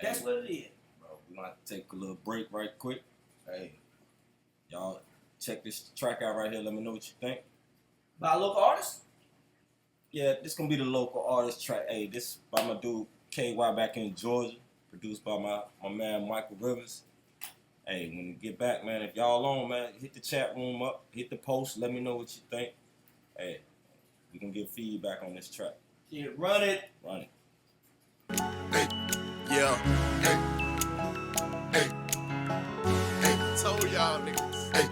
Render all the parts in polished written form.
That's what it is. Bro, we might take a little break right quick. Hey, y'all check this track out right here. Let me know what you think. By a local artist? Yeah, this gonna be the local artist track. Hey, this by my dude KY back in Georgia. Produced by my man Michael Rivers. Hey, when you get back, man, if y'all on, man, hit the chat room up, hit the post, let me know what you think. Hey, we can get feedback on this track. Yeah, run it. Run it. Hey, yeah, hey, told y'all niggas, hey,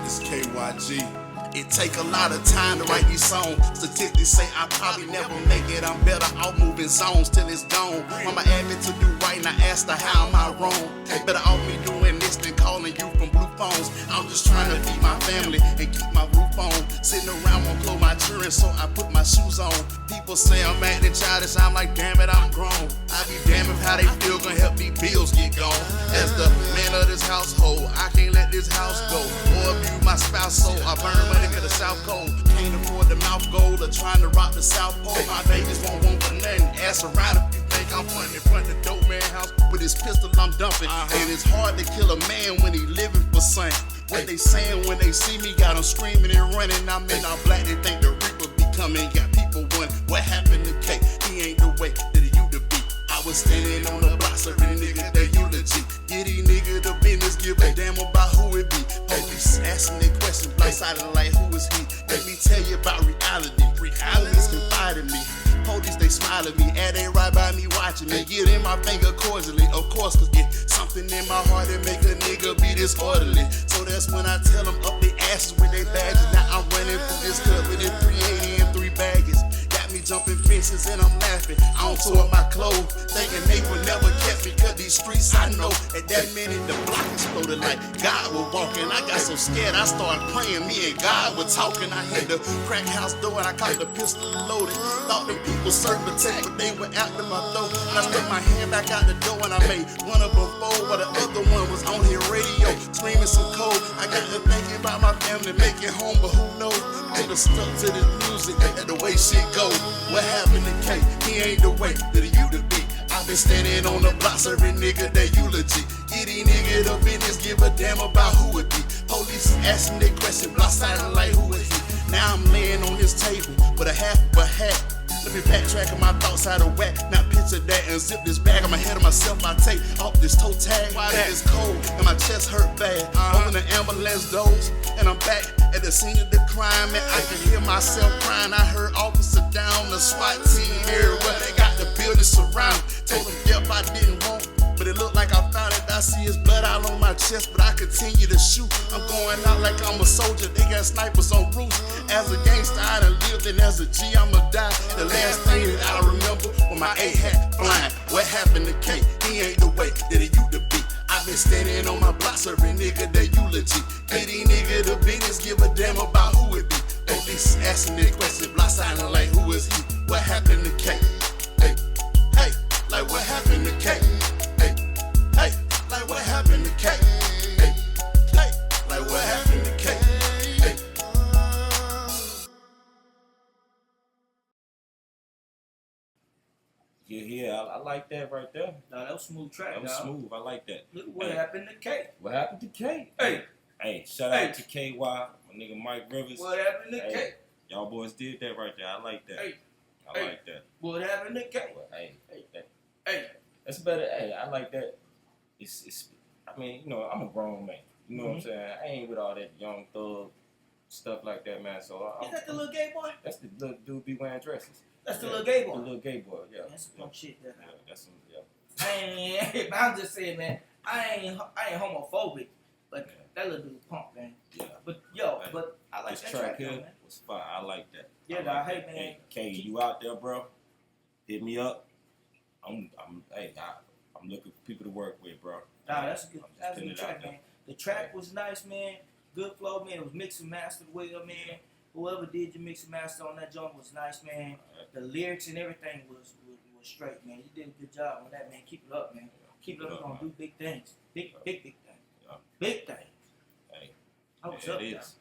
this KYG. It take a lot of time to write these songs. Statistics say I probably never make it. I'm better off moving zones till it's gone. Mama asked me to do right and I asked her how am I wrong. Better off me doing this than calling you from blue phones. I'm just trying to feed my family and keep my roof on. Sitting around won't clothe my children, so I put my shoes on. People say I'm acting childish, I'm like damn it, I'm grown. I be damn if how they feel gonna help these bills get gone. As the man of this household, I can't let this house go or abuse my spouse, so I burn money to the South Coast. Can't afford the mouth gold or trying to rock the South Pole. My babies won't want for nothing. Ask around if you think I'm funny. In front of the dope man house with his pistol I'm dumping. And it's hard to kill a man when he living for something. What they saying when they see me, got them screaming and running. I'm in all black, they think the Reaper be coming. Got people wondering what happened to K. He ain't the way that he used to be. I was standing on the block serving niggas the eulogy. Get these niggas the business, give a damn about who it be. Police asking their questions, blindsided like who is he? Let me tell you about reality. Homies confide in me. Police, they smile at me, and they right by me watching me. Get in my finger cordially, of course, cause it's something in my heart that make a nigga be disorderly. So that's when I tell them up their asses with their badges. Now I'm running through this club with it 380 and 3 baggage. Got me jumping fences and I'm laughing. I don't tore up my clothes, thinking they would never catch me, cause these streets I know. At that minute, the block exploded like God was walking. I got so scared, I started praying. Me and God were talking. I hit the crack house door and I caught the pistol loaded. Thought them people served protect, but they were after my throat. I stuck my hand back out the door and I made one of them fold, while the other one was on his radio, screaming some code. I got to thinking about my family, make it home, but who knows? Could have stuck to this music and the way shit goes. What happened to K? He ain't the way that he used to be. I've been standing on the block serving nigga that eulogy. Get these niggas the business, give a damn about who it be. Police asking their question, block silent like who is he? Now I'm laying on this table with a half of a hat. Let me backtrack my thoughts out of whack. Now picture that and zip this bag on my head of myself. I take off this toe tag. Why that is cold and my chest hurt bad. Open the ambulance doors and I'm back at the scene of the crime. And I can hear myself crying. I heard officer down, the SWAT team everywhere. They got the building surrounded. Told them yep, I didn't want, but it looked like I found it. I see his blood all on my chest, but I continue to shoot. I'm going out like I'm a soldier. They got snipers on roofs. As a gangster, I done lived, and as a G, I'ma die. The last thing that I remember when my A hat flying. What happened to K? He ain't the way that he used to be. I've been standing on my block serving nigga the eulogy. Get these nigga the business, give a damn about who it be. Police asking their question, block silent like who is he? What happened to K? Hey, hey, like what happened to K? Hey, hey, like what happened to K? Hey, hey, like what happened to K? Hey. Yeah, I like that right there. No, that was smooth track. That was smooth. I like that. Look what happened to K. What happened to K? Hey, shout out to KY, my nigga Mike Rivers. What happened to K? Y'all boys did that right there. I like that. I like that. What happened to K? Hey, that's better. Hey, I like that. It's. I mean, you know, I'm a grown man. You know what I'm saying? I ain't with all that young thug stuff like that, man. So Is that the little gay boy? That's the little dude be wearing dresses. That's the little gay boy. The little gay boy, yeah. That's some shit. That that's some, I'm just saying, man. I ain't homophobic, but that little dude punk, man. Yeah. But but I like this that track, here man. was fire. I like that. Yeah, like hey, man. Hey, K, you out there, bro? Hit me up. I'm looking for people to work with, bro. Nah, that's a good track, man. The track was nice, man. Good flow, man. It was mixed and mastered well, man. Whoever did your mix and master on that joint was nice, man. The lyrics and everything was straight, man. You did a good job on that, man. Keep it up, man. Keep it up. You're gonna do big things. Big things. Yeah. Big things. Hey. What's Yeah, up, it is.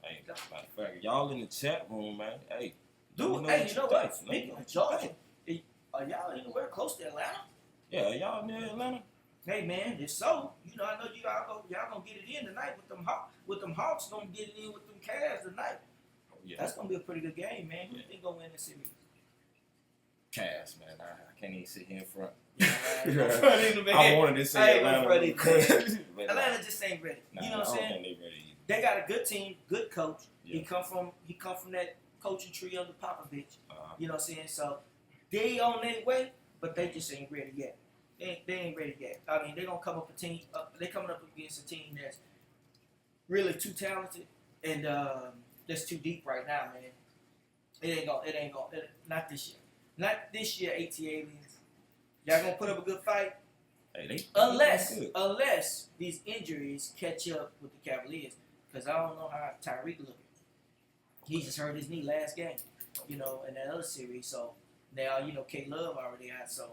Hey, matter of fact, y'all in the chat room, man. Hey. Dude, hey, you know what? Speaking of Georgia, are y'all anywhere close to Atlanta? Yeah, y'all near Atlanta? Hey man, it's so. You know, I know y'all gonna get it in tonight with them Hawks gonna get it in with them Cavs tonight. Yeah. That's gonna be a pretty good game, man. Who you think gonna win this series? Cavs, man. I can't even sit here in front. Yeah, I wanted to say Atlanta. Atlanta just ain't ready. Nah, You know what I'm I don't saying? think they ready either. They got a good team, good coach. Yeah. He come from that coaching tree under Popovich. Uh-huh. You know what I'm saying? So they on their way, but they just ain't ready yet. They ain't ready yet. I mean, they gonna come up they coming up against a team that's really too talented and that's too deep right now, man. It ain't gonna. Not this year. Not this year, AT Aliens. Y'all gonna put up a good fight. Hey, Unless these injuries catch up with the Cavaliers, because I don't know how Tyreek looking. He just hurt his knee last game, you know, in that other series. So now, you know, K Love already out. So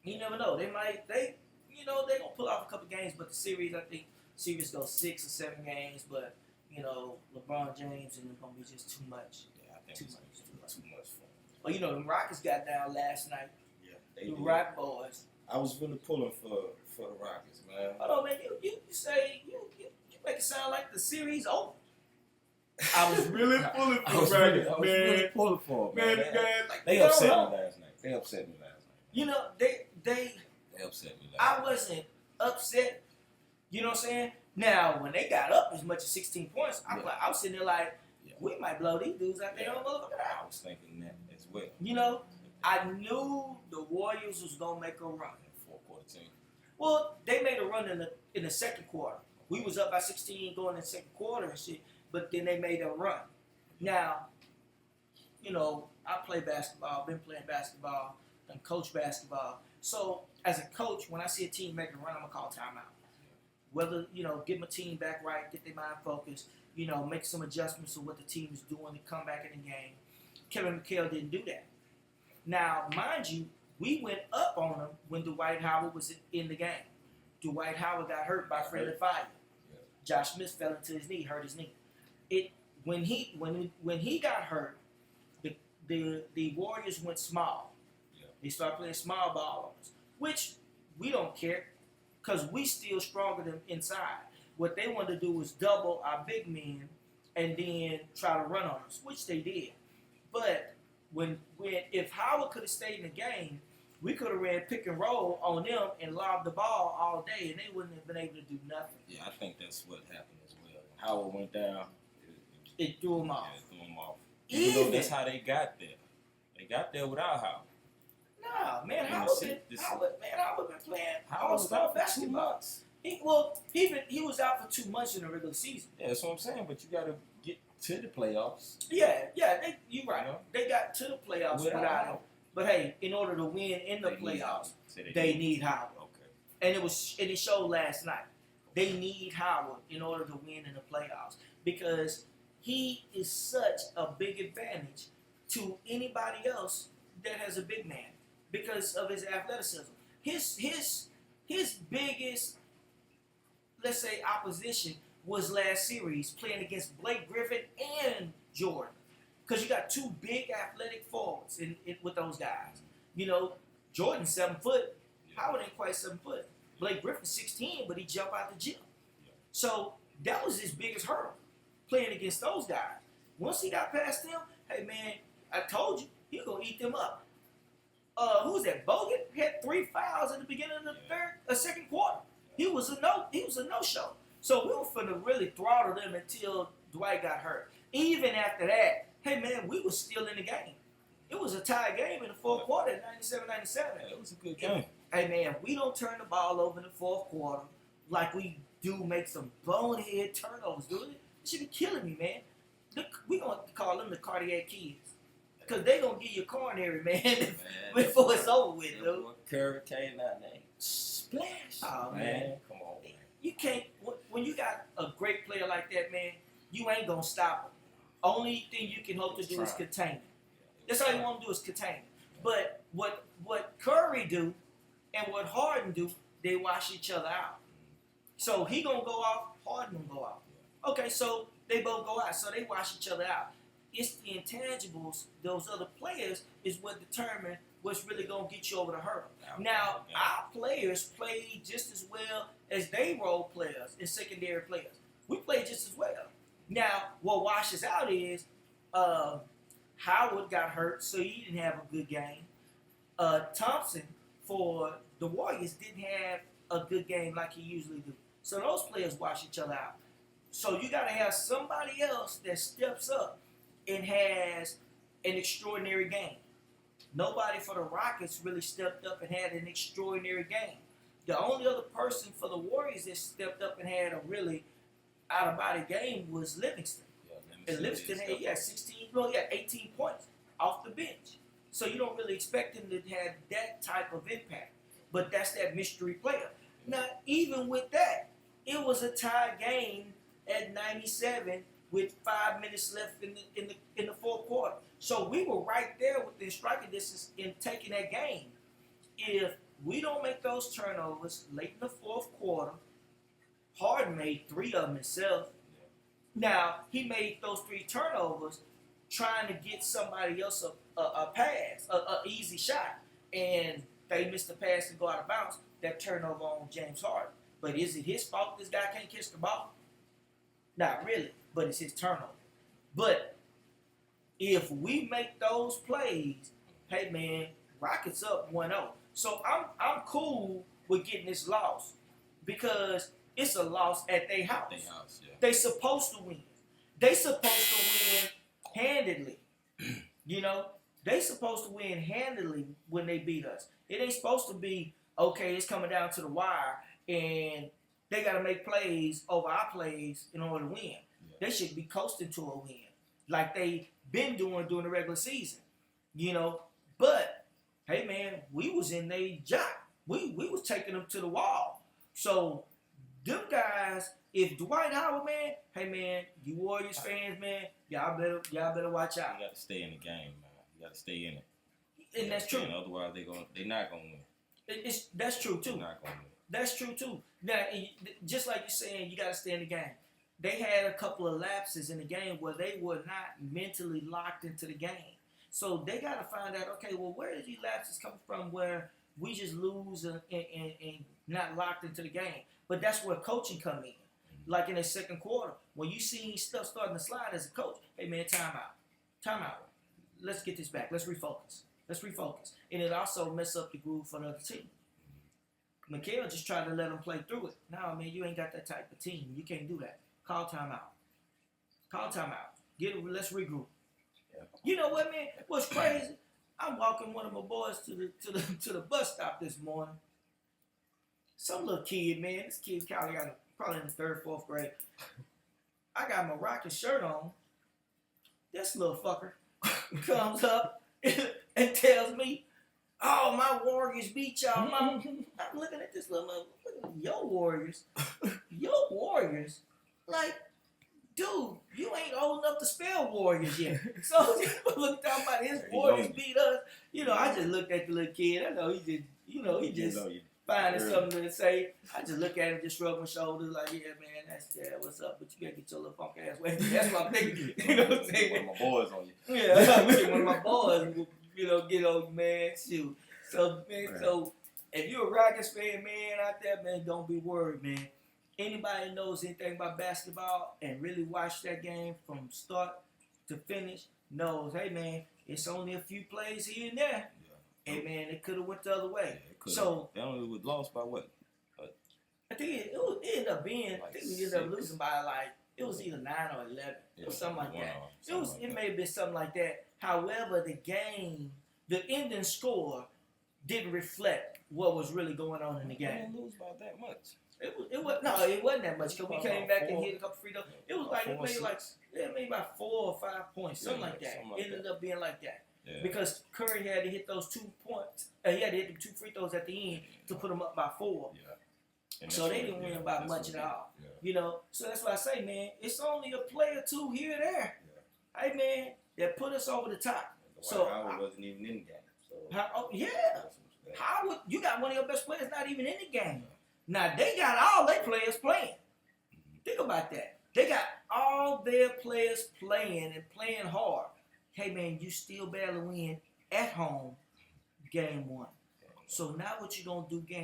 you never know. They gonna pull off a couple games, but the series, I think, goes 6 or 7 games. But you know, LeBron James and them gonna be just too much. Yeah, I think Too it's much. too much fun. Well, you know, the Rockets got down last night. Yeah, they The did. Rock boys. I was really pulling for the Rockets, man. Hold on, man. You say you make it sound like the series over. I was really pulling I for was Rockets, really pulling for them, man. Like, They upset me last night. You know, they They upset me last I night. wasn't upset. You know what I'm saying? Now, when they got up as much as 16 points, I was sitting there like, we might blow these dudes out there on motherfucking I out. was thinking that as well. You know, I knew the Warriors was gonna make a run. Fourth quarter team. Well, they made a run in the second quarter. We was up by 16 going in the second quarter and shit, but then they made a run. Now, you know, I play basketball, been playing basketball, and coach basketball. So as a coach, when I see a team make a run, I'm gonna call timeout. Whether, you know, get my team back right, get their mind focused, you know, make some adjustments to what the team is doing to come back in the game. Kevin McHale didn't do that. Now, mind you, we went up on them when Dwight Howard was in the game. Dwight Howard got hurt by friendly fire. Yeah. Josh Smith fell into his knee, hurt his knee. When he got hurt, the Warriors went small. Yeah. They started playing small ball on us, which we don't care because we still stronger than inside. What they wanted to do was double our big men and then try to run on us, which they did. But if Howard could have stayed in the game, we could have ran pick and roll on them and lobbed the ball all day, and they wouldn't have been able to do nothing. Yeah, I think that's what happened as well. When Howard went down, It threw them off. Yeah, it threw them off. Even though that's how they got there. They got there without Howard. Nah, man, And Howard been playing Howard was all-star out for 2 basketball. months. He was out for 2 months in the regular season. Yeah, that's what I'm saying. But you got to get to the playoffs. Yeah, you right. You know? They got to the playoffs without him. But hey, in order to win in the playoffs, they need Howard. Okay. And it showed last night. They need Howard in order to win in the playoffs because he is such a big advantage to anybody else that has a big man because of his athleticism. His biggest, let's say, opposition was last series playing against Blake Griffin and Jordan. Because you got 2 big athletic forwards with those guys. You know, Jordan's 7 foot. Howard ain't quite 7 foot. Blake Griffin's 16, but he jumped out the gym. So that was his biggest hurdle, playing against those guys. Once he got past them, hey man, I told you, he gonna eat them up. Who was that? Bogut had 3 fouls at the beginning of the second quarter. He was a no-show. So we were finna really throttle them until Dwight got hurt. Even after that, hey man, we was still in the game. It was a tie game in the fourth quarter at 97-97. Yeah, it was a good game. Hey man, we don't turn the ball over in the fourth quarter like we do make some bonehead turnovers, dude. It should be killing me, man. We gonna call them the cardiac kids. Because they gonna give you a coronary, man, before it's over with, dude. Curry came out there. Splash. Oh, Man, come on, man. You can't, when you got a great player like that, man, you ain't gonna stop him. Only thing you can hope to do is contain him. That's all you want to do is contain him. But what Curry do and what Harden do, they wash each other out. So he gonna go off, Harden gonna go out. Okay, so they both go out, so they wash each other out. It's the intangibles, those other players, is what determine what's really gonna get you over the hurdle. Now, our players play just as well as they role players and secondary players. We play just as well. Now, what washes out is Howard got hurt, so he didn't have a good game. Thompson for the Warriors didn't have a good game like he usually do. So those players wash each other out. So you got to have somebody else that steps up and has an extraordinary game. Nobody for the Rockets really stepped up and had an extraordinary game. The only other person for the Warriors that stepped up and had a really out-of-body game was Livingston. And Livingston had 18 points off the bench. So you don't really expect him to have that type of impact. But that's that mystery player. Now, even with that, it was a tie game at 97 with 5 minutes left in the fourth quarter. So we were right there within striking distance in taking that game. If we don't make those turnovers late in the fourth quarter, Harden made 3 of them himself. Now, he made those 3 turnovers trying to get somebody else a pass, an easy shot. And they missed the pass and go out of bounds. That turnover on James Harden. But is it his fault this guy can't catch the ball? Not really, but it's his turnover. But if we make those plays, hey man, Rockets up 1-0. So I'm cool with getting this loss because it's a loss at their house. They supposed to win. They supposed to win handedly. You know, they supposed to win handedly when they beat us. It ain't supposed to be, okay, it's coming down to the wire and they got to make plays over our plays in order to win. Yeah. They should be coasting to a win like they been doing during the regular season. You know, but, hey, man, we was in their job. We was taking them to the wall. So, them guys, if Dwight Howard, man, hey, man, you Warriors fans, man, y'all better watch out. You got to stay in the game, man. You got to stay in it. And that's true. Otherwise, they're not going to win. That's true, too. They're not going to win. That's true, too. Now, just like you're saying, you got to stay in the game. They had a couple of lapses in the game where they were not mentally locked into the game. So they got to find out, okay, well, where did these lapses come from where we just lose and not locked into the game? But that's where coaching come in. Like in the second quarter, when you see stuff starting to slide as a coach, hey, man, time out. Let's get this back. Let's refocus. And it also mess up the groove for the other team. Mikhail just tried to let them play through it. No, man, you ain't got that type of team. You can't do that. Call timeout. Let's regroup. Yeah. You know what, man? What's crazy? I'm walking one of my boys to the bus stop this morning. Some little kid, man. This kid's probably in the 3rd, 4th grade. I got my Rockets shirt on. This little fucker comes up and tells me, "Oh, my Warriors beat y'all, mama." I'm looking at this little motherfucker. Your Warriors? Like, dude, you ain't old enough to spell Warriors yet. So, look talking about his Warriors beat us. You know, I just looked at the little kid. I know he just finding something to say. I just look at him, just shrug my shoulders like, yeah, man, that's what's up? But you gotta get your little funk ass away. That's what I'm thinking. You know what I'm saying? One of my boys on you. Yeah, one of my boys, get on you, man. Shoot. So, man, So if you're a Rockets fan, man, out there, man, don't be worried, man. Anybody knows anything about basketball and really watch that game from start to finish knows, hey, man, it's only a few plays here and there. Yeah. And, man, it could have went the other way. Yeah, so they only was lost by what? I think it ended up being, like I think we ended up losing by it was either 9 or 11. It was something like that. It may have been something like that. However, the ending score didn't reflect what was really going on in the game. We didn't lose by that much. It wasn't that much because we came back and hit a couple free throws. It was like maybe about 4 or 5 points, something like that. It ended up being like that. Yeah. Because Curry had to hit those 2 points. He had to hit the 2 free throws at the end to put them up by 4. Yeah. So they didn't win by much at all. Yeah. You know, so that's why I say, man, it's only a play or 2 here or there. Yeah. Hey, man, that put us over the top. So Howard wasn't even in the game. So. Howard, you got one of your best players not even in the game. Now, they got all their players playing. Think about that. They got all their players playing and playing hard. Hey, man, you still barely win at home. game one. So now what you gonna do game